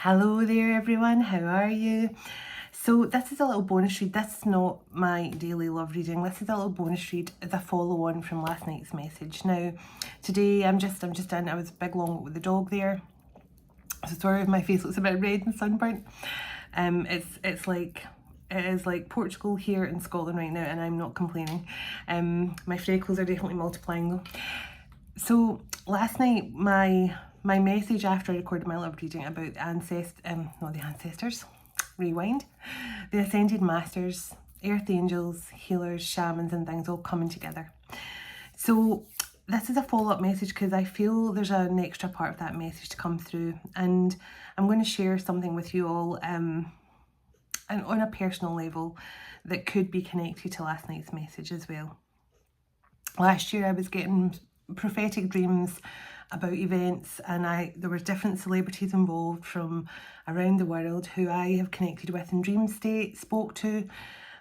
Hello there everyone, how are you? So this is a little bonus read. This is not my daily love reading. This is a little bonus read as a follow on from last night's message. Now today I'm just in. I was a big long walk with the dog there. So sorry if my face looks a bit red and sunburnt. It is like Portugal here in Scotland right now, and I'm not complaining. My freckles are definitely multiplying though. So last night my message after I recorded my love reading about the ancestors, rewind, the ascended masters, earth angels, healers, shamans and things all coming together. So this is a follow-up message because I feel there's an extra part of that message to come through, and I'm going to share something with you all and on a personal level that could be connected to last night's message as well. Last year I was getting prophetic dreams about events, and there were different celebrities involved from around the world who I have connected with in dream state, spoke to,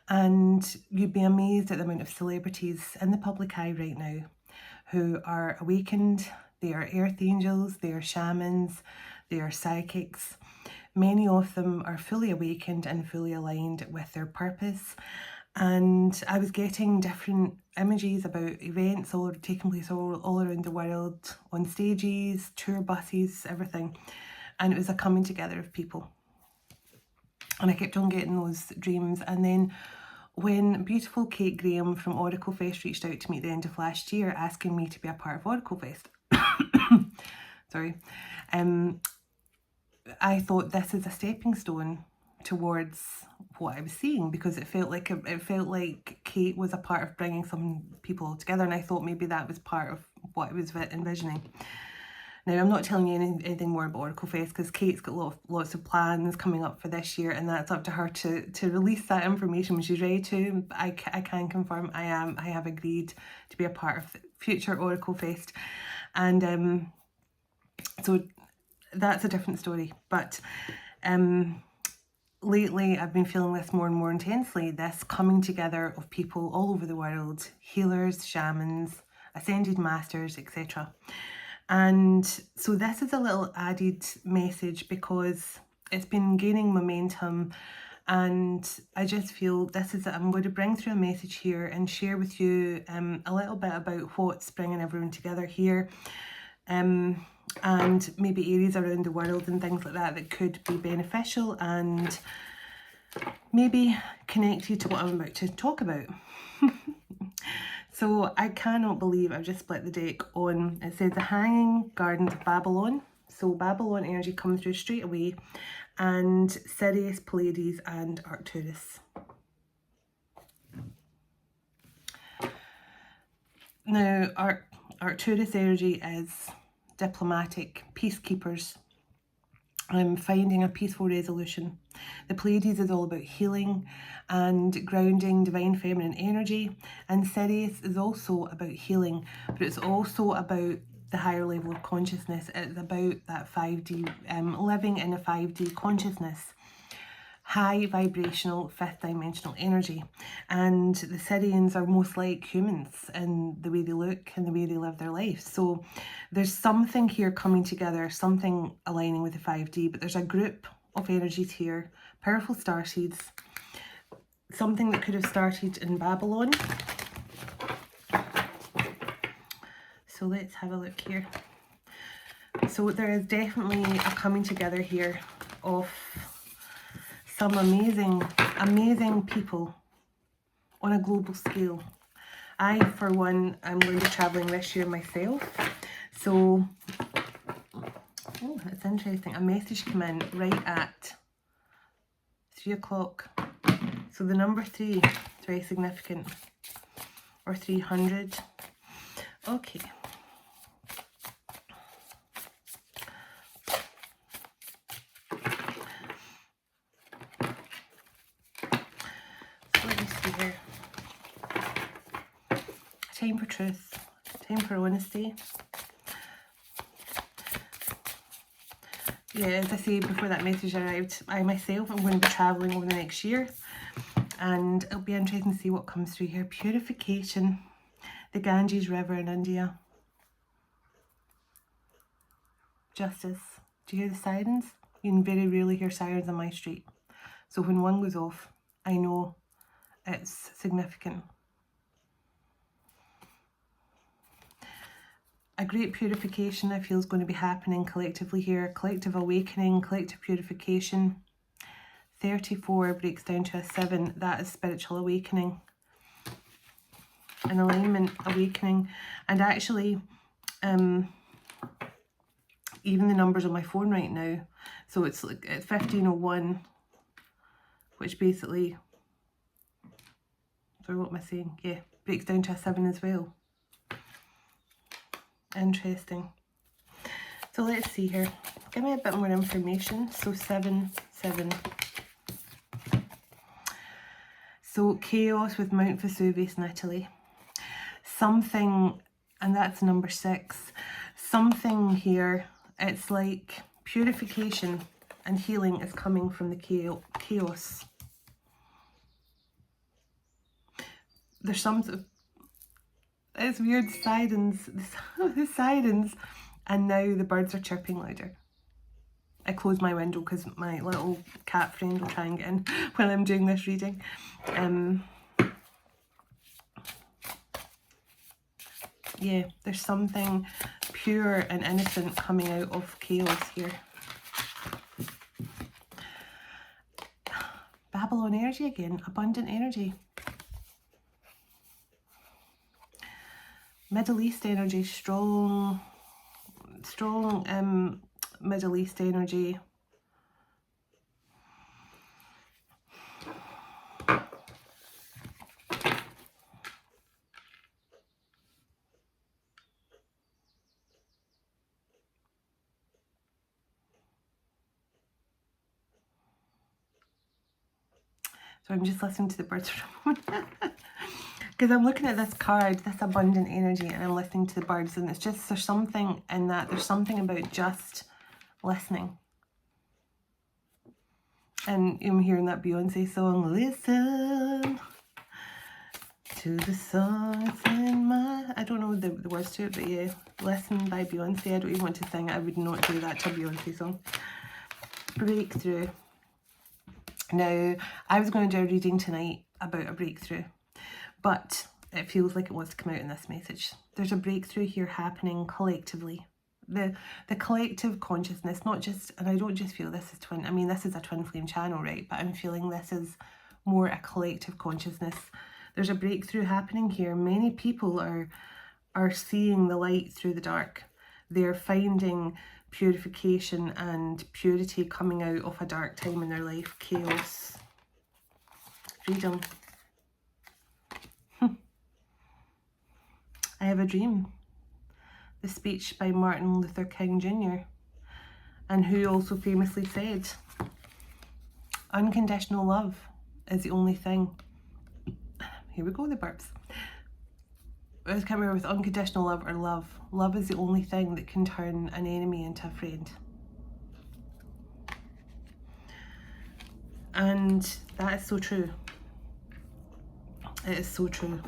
and you'd be amazed at the amount of celebrities in the public eye right now who are awakened. They are earth angels, they are shamans, they are psychics. Many of them are fully awakened and fully aligned with their purpose. And I was getting different images about events all taking place all around the world, on stages, tour buses, everything. And it was a coming together of people. And I kept on getting those dreams. And then when beautiful Kate Graham from Oracle Fest reached out to me at the end of last year asking me to be a part of Oracle Fest, sorry, I thought this is a stepping stone towards what I was seeing, because it felt like Kate was a part of bringing some people all together, and I thought maybe that was part of what I was envisioning. Now I'm not telling you anything more about Oracle Fest because Kate's got lots of plans coming up for this year, and that's up to her to release that information when she's ready to. I can confirm I have agreed to be a part of future Oracle Fest, and so that's a different story. But lately I've been feeling this more and more intensely, this coming together of people all over the world, healers, shamans, ascended masters, etc. And so this is a little added message because it's been gaining momentum, and I just feel I'm going to bring through a message here and share with you a little bit about what's bringing everyone together here, and maybe areas around the world and things like that could be beneficial and maybe connected to what I'm about to talk about. So I cannot believe I've just split the deck on, it says the Hanging Gardens of Babylon. So Babylon energy comes through straight away, and Sirius, Pleiades and Arcturus. Now Arcturus energy is diplomatic, peacekeepers, finding a peaceful resolution. The Pleiades is all about healing and grounding divine feminine energy, and Sirius is also about healing, but it's also about the higher level of consciousness. It's about that 5D, living in a 5D consciousness, high vibrational 5th dimensional energy. And the Sirians are most like humans in the way they look and the way they live their life. So there's something here coming together, something aligning with the 5D, but there's a group of energies here, powerful starseeds, something that could have started in Babylon. So let's have a look here. So there is definitely a coming together here of some amazing people on a global scale. I, for one, am going to be travelling this year myself. So, oh, it's interesting. A message came in right at 3 o'clock. So the number 3 is very significant. Or 300. Okay. Time for truth, time for honesty. Yeah, as I say, before that message arrived, I myself am going to be travelling over the next year, and it'll be interesting to see what comes through here. Purification, the Ganges River in India. Justice. Do you hear the sirens? You can very rarely hear sirens on my street. So when one goes off, I know it's significant. A great purification, I feel, is going to be happening collectively here. Collective awakening, collective purification. 34 breaks down to a 7. That is spiritual awakening. An alignment awakening. And actually, even the numbers on my phone right now, so it's like it's 1501, which basically, sorry, what am I saying? Yeah, breaks down to a 7 as well. Interesting. So let's see here. Give me a bit more information. So 7, 7. So chaos with Mount Vesuvius in Italy. Something, and that's number 6. Something here, it's like purification and healing is coming from the chaos. There's some, it's weird, sirens, the sirens, and now the birds are chirping louder. I close my window because my little cat friend will try and get in when I'm doing this reading. Yeah, there's something pure and innocent coming out of chaos here. Babylon energy again, abundant energy. Middle East energy, strong Middle East energy. So I'm just listening to the birds for a moment. Because I'm looking at this card, this abundant energy, and I'm listening to the birds, and it's just, there's something in that, there's something about just listening. And I'm hearing that Beyonce song, listen to the songs in my, I don't know the words to it, but yeah, Listen by Beyonce. I don't even want to sing it, I would not do that to a Beyonce song. Breakthrough. Now, I was going to do a reading tonight about a breakthrough, but it feels like it wants to come out in this message. There's a breakthrough here happening collectively. The collective consciousness, not just, and I don't just feel this is twin, I mean this is a twin flame channel, right, but I'm feeling this is more a collective consciousness. There's a breakthrough happening here. Many people are seeing the light through the dark. They're finding purification and purity coming out of a dark time in their life. Chaos. Freedom. I have a dream. The speech by Martin Luther King Jr. and who also famously said, unconditional love is the only thing. Here we go, the burps. I can't remember with unconditional love or love. Love is the only thing that can turn an enemy into a friend. And that is so true. It is so true.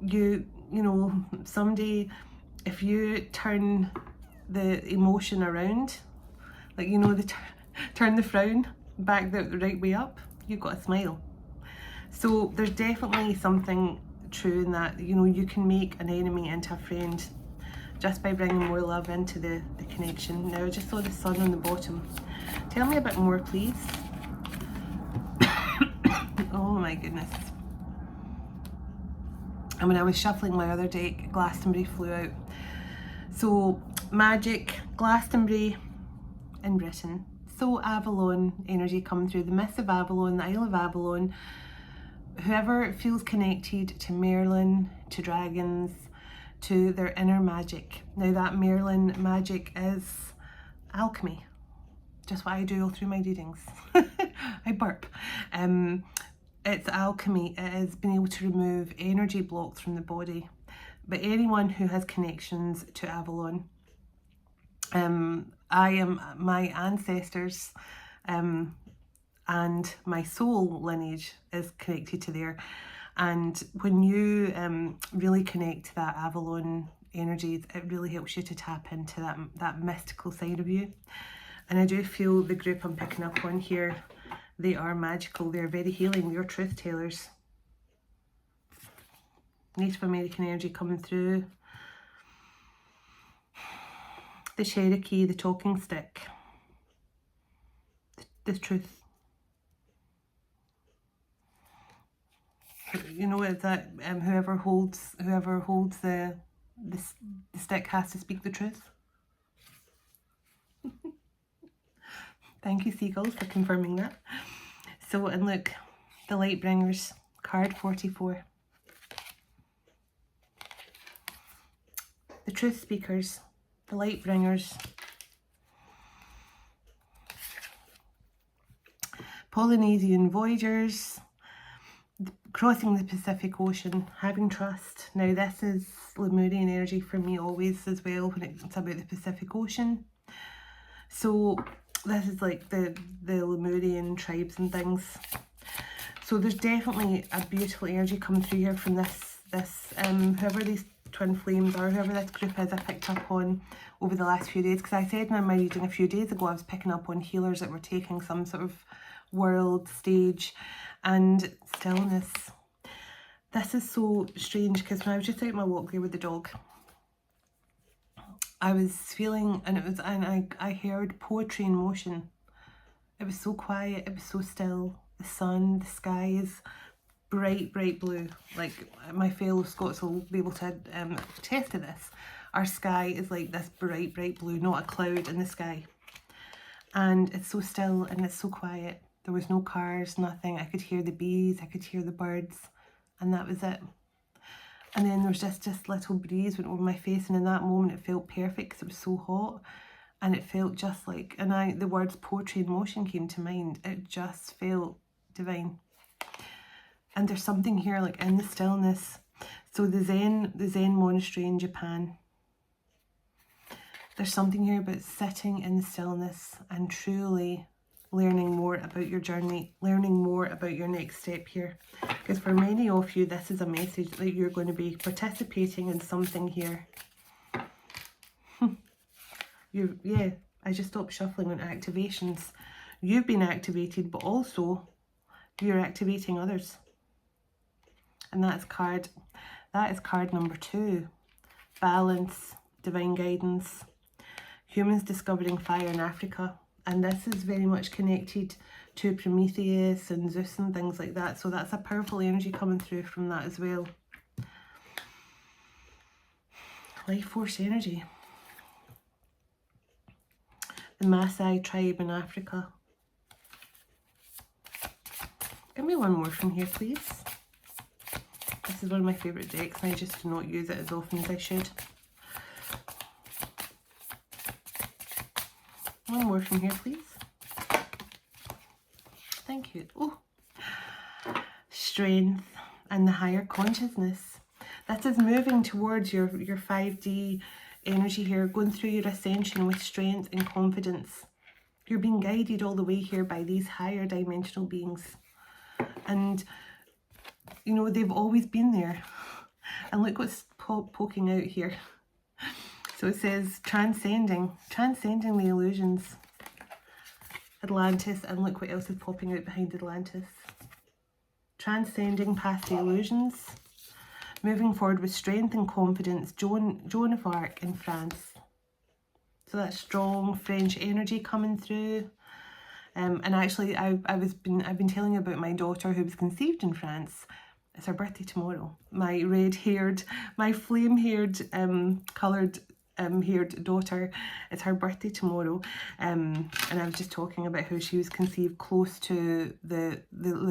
You know, someday if you turn the emotion around, like, you know, turn the frown back the right way up, you've got a smile. So there's definitely something true in that, you know, you can make an enemy into a friend just by bringing more love into the connection. Now, I just saw the sun on the bottom. Tell me a bit more, please. Oh my goodness. And when I was shuffling my other deck, Glastonbury flew out. So, magic, Glastonbury in Britain. So, Avalon energy coming through. The myth of Avalon, the Isle of Avalon. Whoever feels connected to Merlin, to dragons, to their inner magic. Now, that Merlin magic is alchemy. Just what I do all through my readings. I burp. It's alchemy. It is being able to remove energy blocks from the body. But anyone who has connections to Avalon, my ancestors and my soul lineage is connected to there. And when you really connect to that Avalon energy, it really helps you to tap into that mystical side of you. And I do feel the group I'm picking up on here, they are magical, they're very healing, they're truth tellers. Native American energy coming through. The Cherokee, the talking stick. The truth. You know that whoever holds the stick has to speak the truth. Thank you, seagulls, for confirming that. So, and look, the light bringers, card 44. The truth speakers, the light bringers. Polynesian voyagers, crossing the Pacific Ocean, having trust. Now this is Lemurian energy for me always as well when it's about the Pacific Ocean. So this is like the Lemurian tribes and things. So there's definitely a beautiful energy coming through here from this whoever these twin flames are, whoever this group is, I picked up on over the last few days, because I said in my reading a few days ago I was picking up on healers that were taking some sort of world stage and stillness. This is so strange because when I was just out my walk there with the dog, I was feeling, and I heard poetry in motion. It was so quiet, it was so still. The sun, the sky is bright blue. Like my fellow Scots will be able to attest to this. Our sky is like this bright blue, not a cloud in the sky. And it's so still and it's so quiet. There was no cars, nothing. I could hear the bees, I could hear the birds, and that was it. And then there was just this little breeze went over my face, and in that moment it felt perfect because it was so hot, and it felt just like, and the words poetry in motion came to mind. It just felt divine. And there's something here like in the stillness. So the Zen monastery in Japan. There's something here about sitting in the stillness and truly learning more about your journey, learning more about your next step here. Because for many of you, this is a message that you're going to be participating in something here. Yeah, I just stopped shuffling on activations. You've been activated, but also you're activating others. And that is card number 2. Balance, divine guidance. Humans discovering fire in Africa. And this is very much connected to Prometheus and Zeus and things like that. So that's a powerful energy coming through from that as well. Life force energy. The Maasai tribe in Africa. Give me one more from here, please. This is one of my favourite decks and I just do not use it as often as I should. One more from here, please. Thank you. Oh, strength and the higher consciousness. This is moving towards your 5D energy here, going through your ascension with strength and confidence. You're being guided all the way here by these higher dimensional beings. And, you know, they've always been there. And look what's poking out here. So it says transcending the illusions. Atlantis, and look what else is popping out behind Atlantis. Transcending past the illusions. Moving forward with strength and confidence. Joan of Arc in France. So that strong French energy coming through. And actually, I've been telling you about my daughter who was conceived in France. It's her birthday tomorrow. My red-haired, my flame-haired, coloured haired daughter. It's her birthday tomorrow. And I was just talking about how she was conceived close to the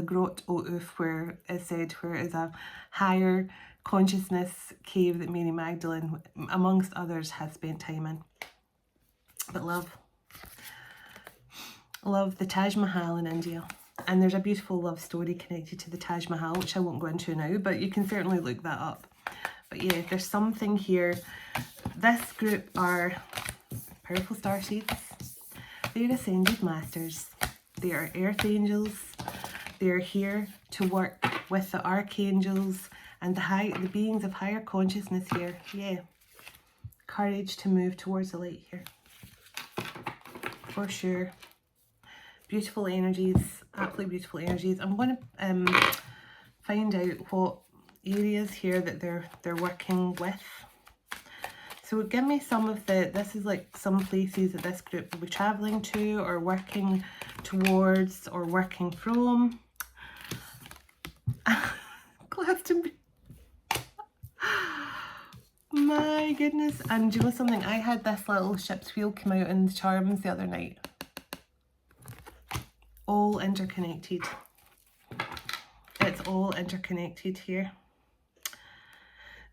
Grotte aux Oeufs, where it said where is a higher consciousness cave that Mary Magdalene, amongst others, has spent time in. But love the Taj Mahal in India. And there's a beautiful love story connected to the Taj Mahal, which I won't go into now, but you can certainly look that up. But yeah, there's something here. This group are powerful starseeds. They're ascended masters. They are earth angels. They are here to work with the archangels and the beings of higher consciousness here. Yeah. Courage to move towards the light here. for sure. Beautiful energies, absolutely beautiful energies. I'm going to find out what areas here that they're working with. So give me some of this is like some places that this group will be travelling to or working towards or working from. Glastonbury. My goodness. And do you know something? I had this little ship's wheel come out in the charms the other night. All interconnected. It's all interconnected here.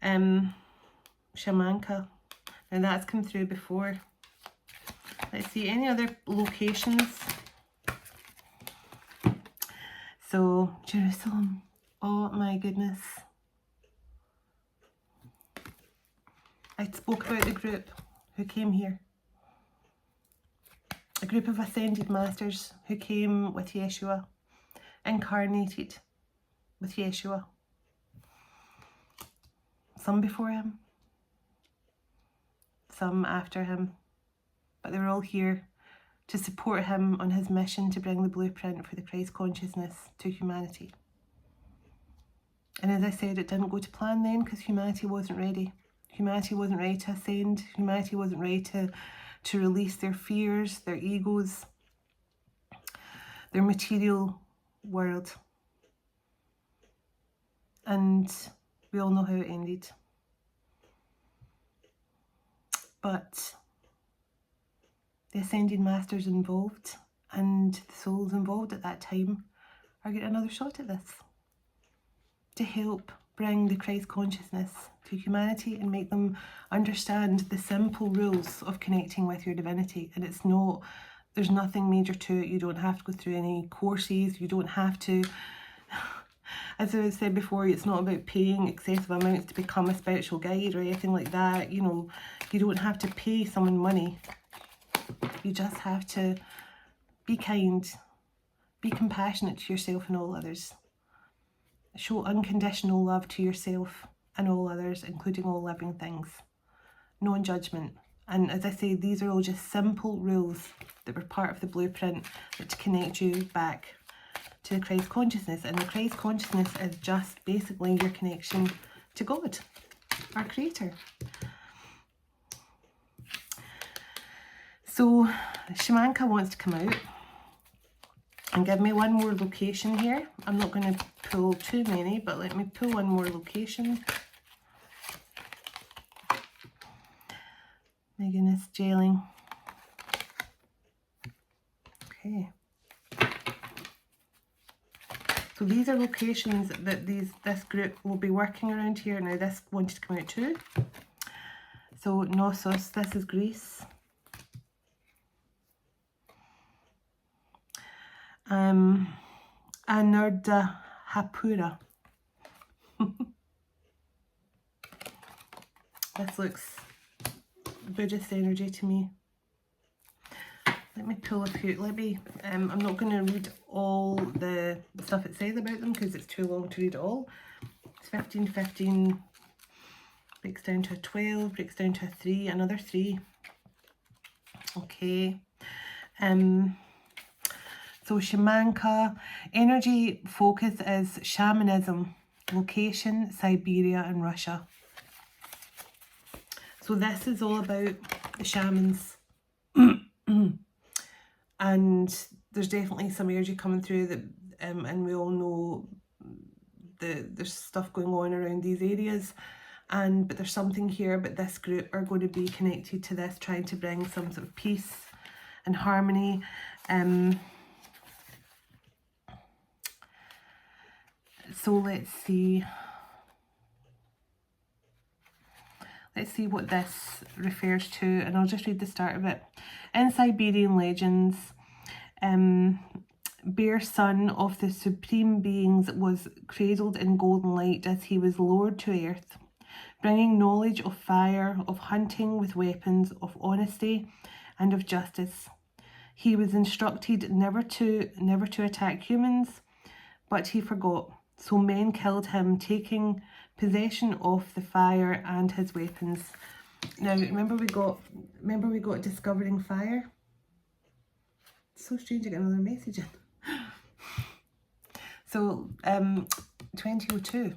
Shamanic. Now that's come through before. Let's see, any other locations? So, Jerusalem. Oh my goodness. I spoke about the group who came here. A group of ascended masters who came with Yeshua, incarnated with Yeshua. Some before him, some after him, but they were all here to support him on his mission to bring the blueprint for the Christ consciousness to humanity. And as I said, it didn't go to plan then because humanity wasn't ready. Humanity wasn't ready to ascend. Humanity wasn't ready to release their fears, their egos, their material world. And we all know how it ended. But the ascended masters involved and the souls involved at that time are getting another shot at this to help bring the Christ consciousness to humanity and make them understand the simple rules of connecting with your divinity. And it's not, there's nothing major to it. You don't have to go through any courses. You don't have to, as I said before, it's not about paying excessive amounts to become a spiritual guide or anything like that. You know, you don't have to pay someone money. You just have to be kind, be compassionate to yourself and all others. Show unconditional love to yourself and all others, including all living things. Non-judgment. And as I say, these are all just simple rules that were part of the blueprint that to connect you back to the Christ consciousness. And the Christ consciousness is just basically your connection to God, our creator. So Shamanic wants to come out and give me one more location here. I'm not going to pull too many, but let me pull one more location. My goodness, gelling. Okay. So these are locations that this group will be working around here. Now this wanted to come out too. So Knossos, this is Greece. Anurda Hapura. This looks Buddhist energy to me. Let me pull a few. I'm not going to read all the stuff it says about them because it's too long to read it all. It's 15, 15, breaks down to a 12, breaks down to a 3, another 3. Okay. So Shamanic, energy focus is shamanism, location, Siberia and Russia. So this is all about the shamans. And there's definitely some energy coming through that, and we all know there's stuff going on around these areas. But there's something here, but this group are going to be connected to this, trying to bring some sort of peace and harmony. So let's see what this refers to, and I'll just read the start of it. In Siberian legends, Bear, son of the supreme beings, was cradled in golden light as he was lowered to earth, bringing knowledge of fire, of hunting with weapons, of honesty, and of justice. He was instructed never to attack humans, but he forgot. So men killed him, taking possession of the fire and his weapons. Now remember we got discovering fire. so strange to get another message in. So 2002.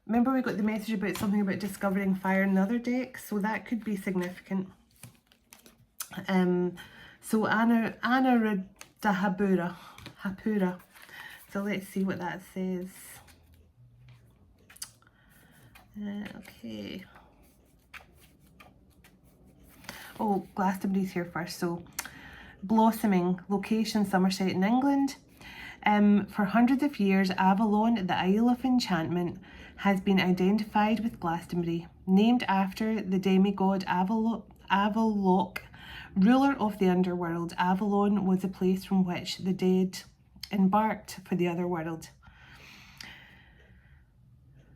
Remember we got the message about something about discovering fire in another deck, so that could be significant. So Anna Hapura. So let's see what that says. Okay. Oh, Glastonbury's here first. So blossoming, location Somerset in England. For hundreds of years, Avalon, the Isle of Enchantment, has been identified with Glastonbury. Named after the demigod Avalok, ruler of the underworld, Avalon was a place from which the dead embarked for the other world.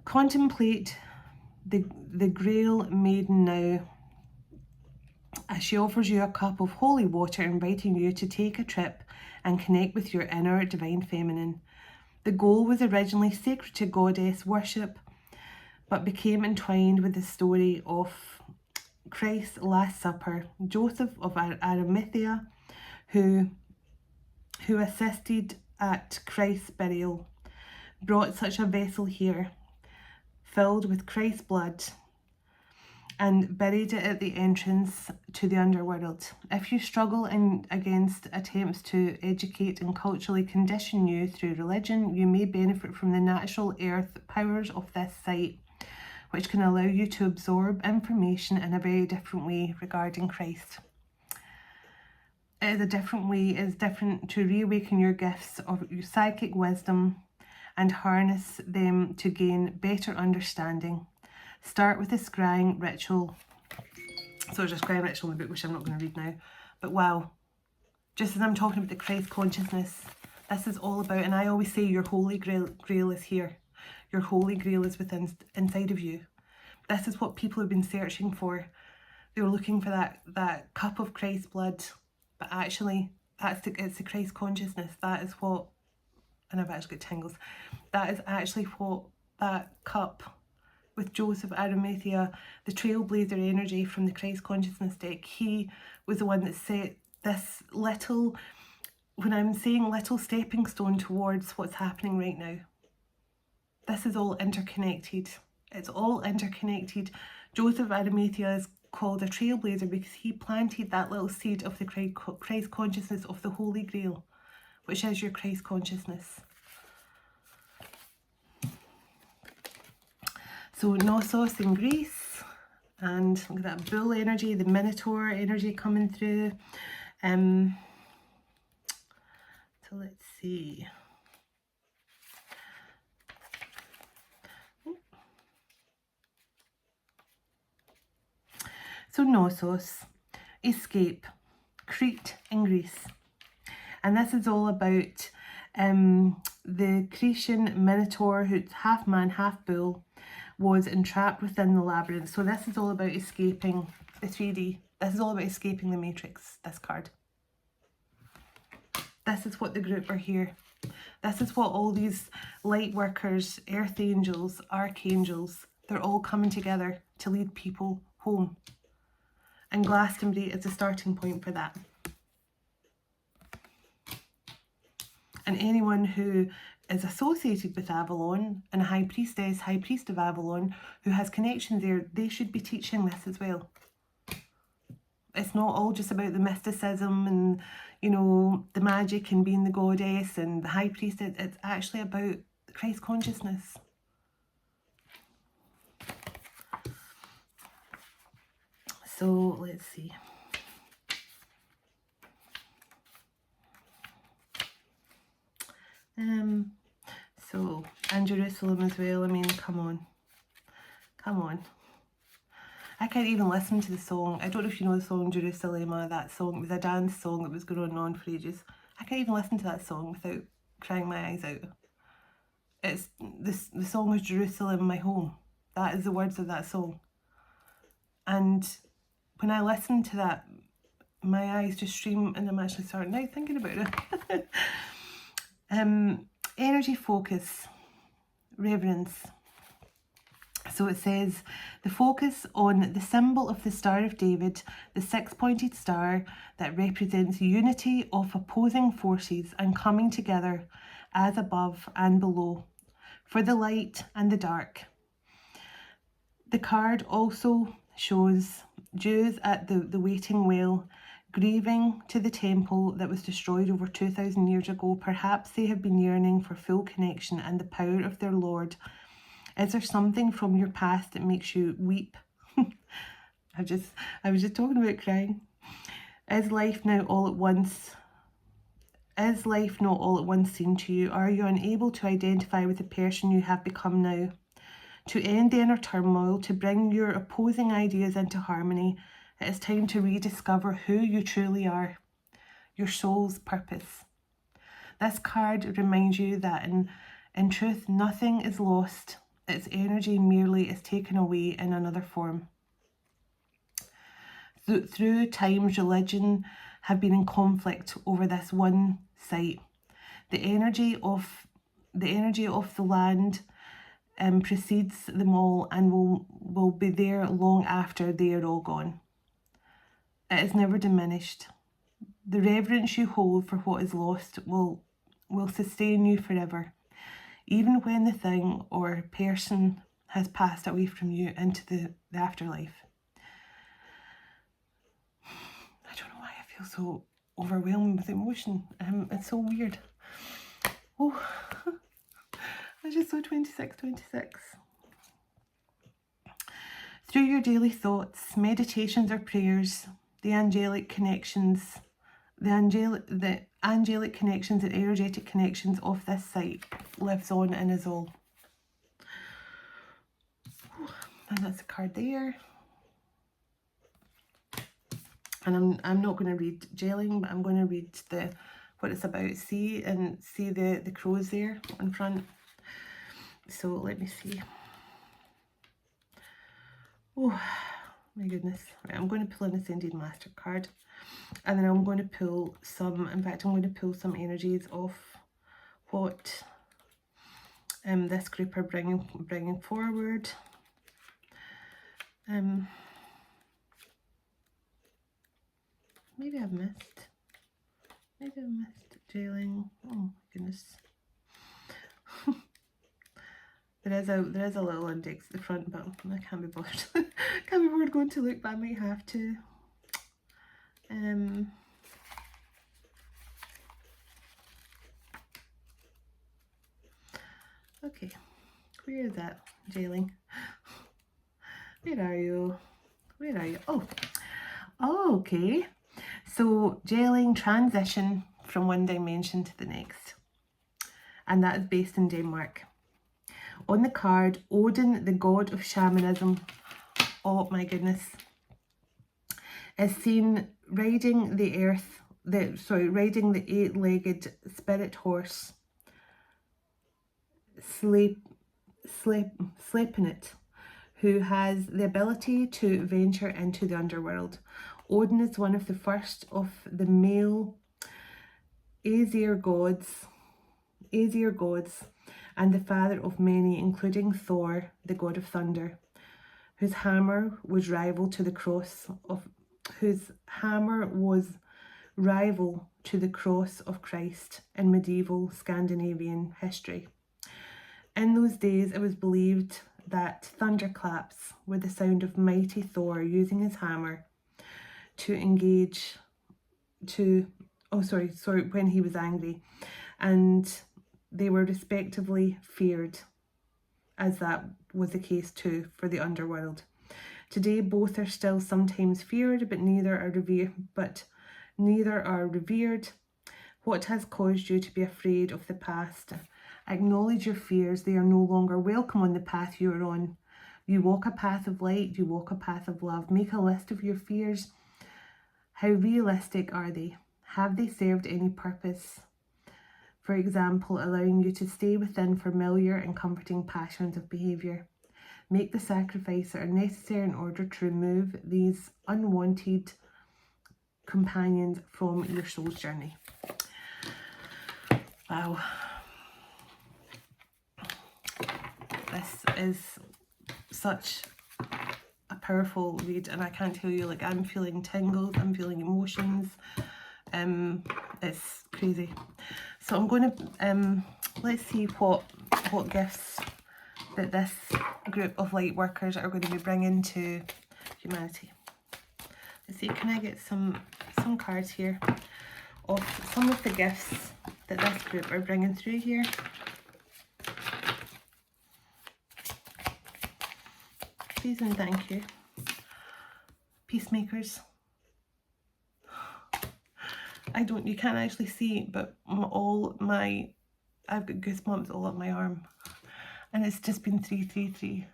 Contemplate the Grail Maiden now, as she offers you a cup of holy water, inviting you to take a trip and connect with your inner divine feminine. The goal was originally sacred to goddess worship, but became entwined with the story of Christ's Last Supper. Joseph of Arimathea, who assisted at Christ's burial, brought such a vessel here, filled with Christ's blood, and buried it at the entrance to the underworld. If you struggle against attempts to educate and culturally condition you through religion, you may benefit from the natural earth powers of this site, which can allow you to absorb information in a very different way regarding Christ. It is a different way. It is different to reawaken your gifts of your psychic wisdom and harness them to gain better understanding. Start with a scrying ritual. So there's a scrying ritual in the book, which I'm not going to read now. But wow, just as I'm talking about the Christ consciousness, this is all about, and I always say your holy grail is here. Your holy grail is inside of you. This is what people have been searching for. They were looking for that cup of Christ's blood, but actually it's the Christ consciousness. That is what, and I've actually got tingles, that is actually what that cup with Joseph Arimathea, the trailblazer energy from the Christ consciousness deck, he was the one that set this little, when I'm saying little stepping stone towards what's happening right now. This is all interconnected. It's all interconnected. Joseph Arimathea is called a trailblazer because he planted that little seed of the Christ consciousness of the Holy Grail, which is your Christ consciousness. So Knossos in Greece, and look at that bull energy, the Minotaur energy coming through. So let's see. So Knossos, escape, Crete in Greece. And this is all about the Cretan Minotaur, who's half man, half bull, was entrapped within the labyrinth. So this is all about escaping the 3D. This is all about escaping the matrix, this card. This is what the group are here. This is what all these light workers, earth angels, archangels, they're all coming together to lead people home. And Glastonbury is a starting point for that. And anyone who is associated with Avalon, and a high priestess, high priest of Avalon, who has connections there, they should be teaching this as well. It's not all just about the mysticism and, you know, the magic and being the goddess and the high priest. It's actually about Christ consciousness. So let's see. So, and Jerusalem as well. I mean, come on. Come on. I can't even listen to the song. I don't know if you know the song Jerusalem, that song. It was a dance song that was going on for ages. I can't even listen to that song without crying my eyes out. It's the song is Jerusalem, my home. That is the words of that song. And when I listen to that, my eyes just stream, and I'm actually starting now thinking about it. Energy focus, reverence, So it says, the focus on the symbol of the Star of David, the six-pointed star that represents unity of opposing forces and coming together as above and below, for the light and the dark. The card also shows Jews at the waiting well, grieving to the temple that was destroyed over 2,000 years ago. Perhaps they have been yearning for full connection and the power of their Lord. Is there something from your past that makes you weep? I was just talking about crying. Is life not all at once seen to you? Are you unable to identify with the person you have become now? To end the inner turmoil, to bring your opposing ideas into harmony, it is time to rediscover who you truly are, your soul's purpose. This card reminds you that in truth, nothing is lost. Its energy merely is taken away in another form. Through times, religion have been in conflict over this one site. The energy of the land precedes them all and will be there long after they are all gone. It is never diminished. The reverence you hold for what is lost will sustain you forever, even when the thing or person has passed away from you into the afterlife. I don't know why I feel so overwhelmed with emotion. It's so weird. Oh, I just saw 2626. Through your daily thoughts, meditations or prayers, the angelic connections and energetic connections of this site lives on in us all. And that's a card there. And I'm not going to read gelling, but I'm going to read what it's about. See the crows there in front. So let me see. Oh my goodness. Right, I'm going to pull an Ascended Master card. And then I'm going to pull some, in fact, I'm going to pull some energies of what this group are bringing forward. Maybe I've missed jailing. Oh my goodness. There is a little index at the front, but I can't be bothered. Can't be bothered going to look, but I might have to. Okay, where is that jailing? Where are you? Oh, okay. So jailing, transition from one dimension to the next, and that is based in Denmark. On the card, Odin, the god of shamanism, oh my goodness, is seen riding the eight-legged spirit horse, Sleipnir, who has the ability to venture into the underworld. Odin is one of the first of the male Aesir gods, and the father of many, including Thor, the god of thunder, whose hammer was rival to the cross of Christ in medieval Scandinavian history. In those days, it was believed that thunderclaps were the sound of mighty Thor using his hammer when he was angry, and they were respectively feared, as that was the case too for the underworld. Today, both are still sometimes feared, but neither are revered. What has caused you to be afraid of the past? Acknowledge your fears. They are no longer welcome on the path you are on. You walk a path of light. You walk a path of love. Make a list of your fears. How realistic are they? Have they served any purpose? For example, allowing you to stay within familiar and comforting patterns of behaviour. Make the sacrifices that are necessary in order to remove these unwanted companions from your soul's journey. Wow. This is such a powerful read, and I can't tell you, like, I'm feeling tingles, I'm feeling emotions. It's crazy. So I'm going to let's see what gifts that this group of light workers are going to be bringing to humanity. Let's see, can I get some cards here of some of the gifts that this group are bringing through here. Please and thank you. Peacemakers. You can't actually see, but I've got goosebumps all up my arm. And it's just been 333.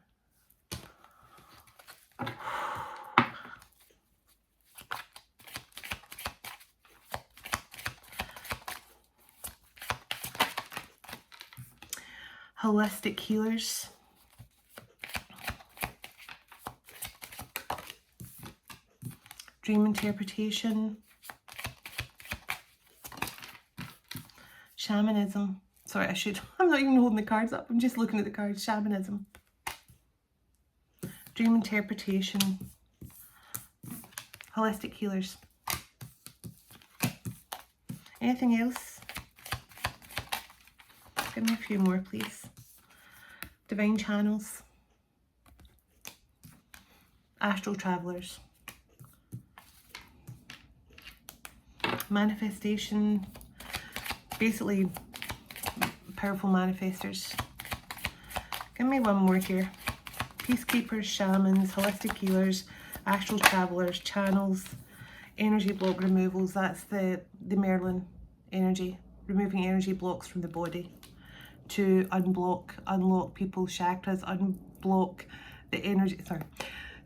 Holistic healers. Dream interpretation. Shamanism. Sorry, I'm not even holding the cards up. I'm just looking at the cards. Shamanism. Dream interpretation. Holistic healers. Anything else? Give me a few more, please. Divine channels. Astral travelers. Manifestation. Basically, powerful manifestors. Give me one more here. Peacekeepers, shamans, holistic healers, astral travelers, channels, energy block removals. That's the Merlin energy. Removing energy blocks from the body to unlock people's chakras, unblock the energy,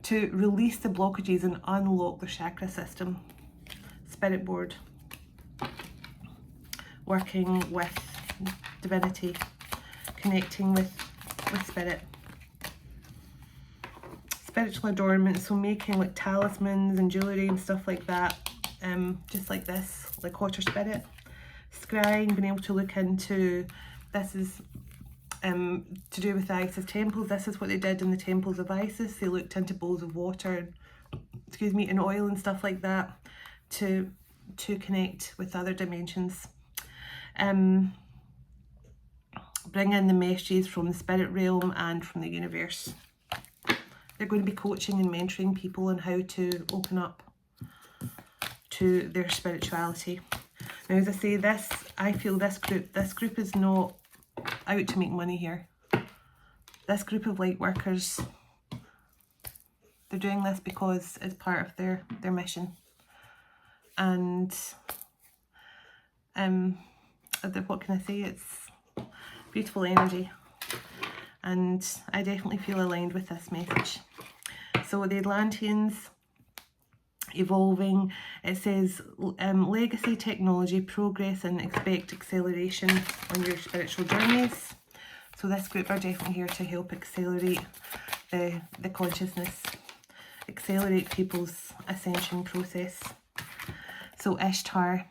to release the blockages and unlock the chakra system. Spirit board. Working with divinity, connecting with spirit. Spiritual adornment, so making like talismans and jewellery and stuff like that, just like this, like water spirit. Scrying, being able to look into, this is to do with the Isis temples. This is what they did in the temples of Isis. They looked into bowls of water, and oil and stuff like that to connect with other dimensions. Bring in the messages from the spirit realm and from the universe. They're going to be coaching and mentoring people on how to open up to their spirituality. Now, as I say, I feel this group is not out to make money here. This group of light workers, they're doing this because it's part of their mission. And what can I say? It's beautiful energy, and I definitely feel aligned with this message. So the Atlanteans, evolving, it says legacy, technology, progress, and expect acceleration on your spiritual journeys. So this group are definitely here to help accelerate the consciousness, accelerate people's ascension process. So Ishtar,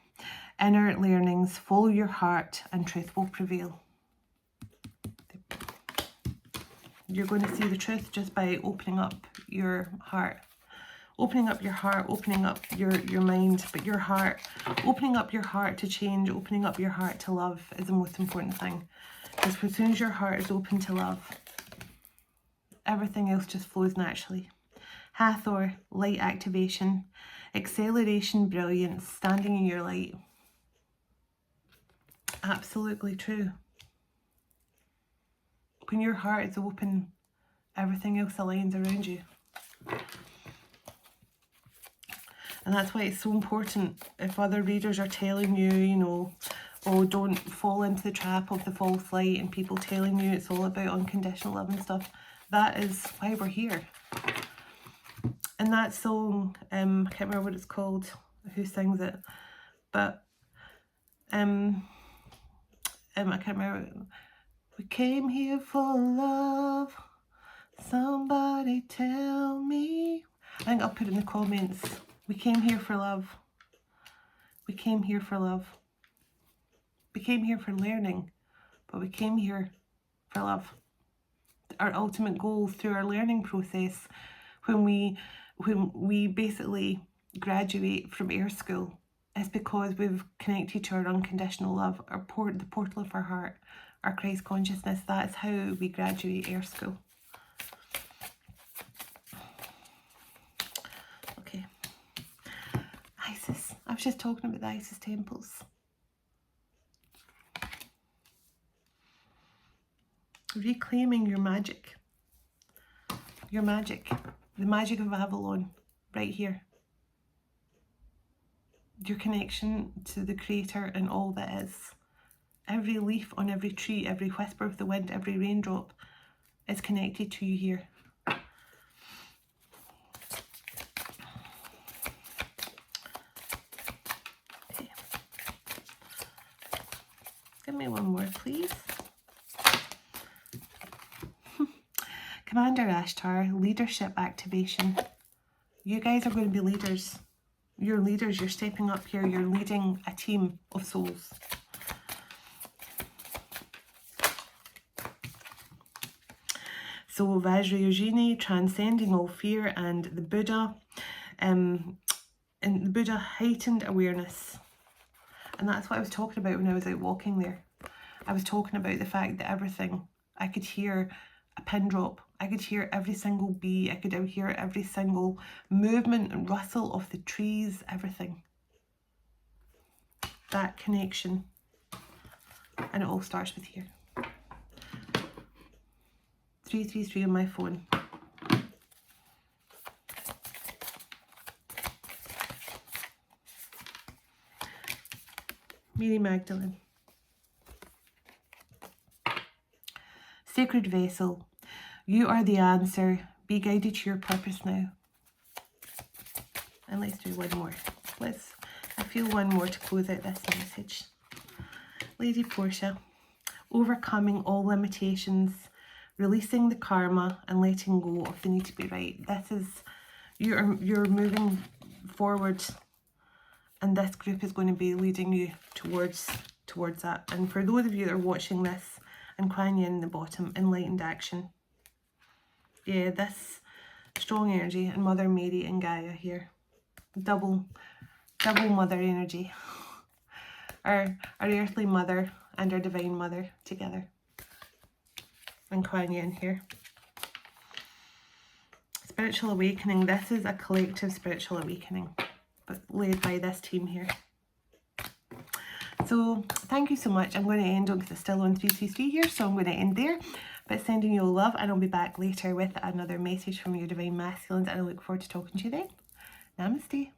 inner learnings, follow your heart and truth will prevail. You're going to see the truth just by opening up your heart. Opening up your heart, opening up your mind, but your heart, opening up your heart to change, opening up your heart to love is the most important thing. Because as soon as your heart is open to love, everything else just flows naturally. Hathor, light activation, acceleration, brilliance, standing in your light. Absolutely true. When your heart is open, everything else aligns around you. And that's why it's so important if other readers are telling you, oh, don't fall into the trap of the false light, and people telling you it's all about unconditional love and stuff. That is why we're here. And that song, I can't remember what it's called, who sings it, but I can't remember. We came here for love. Somebody tell me. I think I'll put it in the comments. We came here for love. We came here for love. We came here for learning, but we came here for love. our ultimate goal through our learning process when we basically graduate from air school is because we've connected to our unconditional love, the portal of our heart, our Christ consciousness. That's how we graduate air school. Okay. Isis. I was just talking about the Isis temples. Reclaiming your magic. Your magic. The magic of Avalon. Right here. Your connection to the Creator and all that is. Every leaf on every tree, every whisper of the wind, every raindrop is connected to you here. Okay. Give me one more, please. Commander Ashtar, leadership activation. You guys are going to be leaders. You're leaders. You're stepping up here. You're leading a team of souls. So Vajrayogini, transcending all fear, and the Buddha, and the Buddha heightened awareness. And that's what I was talking about when I was out walking there. I was talking about the fact that everything, I could hear a pin drop. I could hear every single bee. I could hear every single movement and rustle of the trees, everything. That connection. And it all starts with here. 333 on my phone. Mary Magdalene. Sacred vessel, you are the answer. Be guided to your purpose now. And let's do one more. I feel one more to close out this message. Lady Portia, overcoming all limitations, releasing the karma and letting go of the need to be right. This is, you're moving forward, and this group is going to be leading you towards that. And for those of you that are watching this, and Kuan Yin in the bottom, enlightened action. Yeah, this strong energy, and Mother Mary and Gaia here. Double mother energy. Our earthly mother and our divine mother together. And Kuan Yin here. Spiritual awakening. This is a collective spiritual awakening, but led by this team here. So thank you so much. I'm going to end on, because it's still on 333 here, so I'm going to end there. But sending you all love, and I'll be back later with another message from your Divine Masculines, and I look forward to talking to you then. Namaste.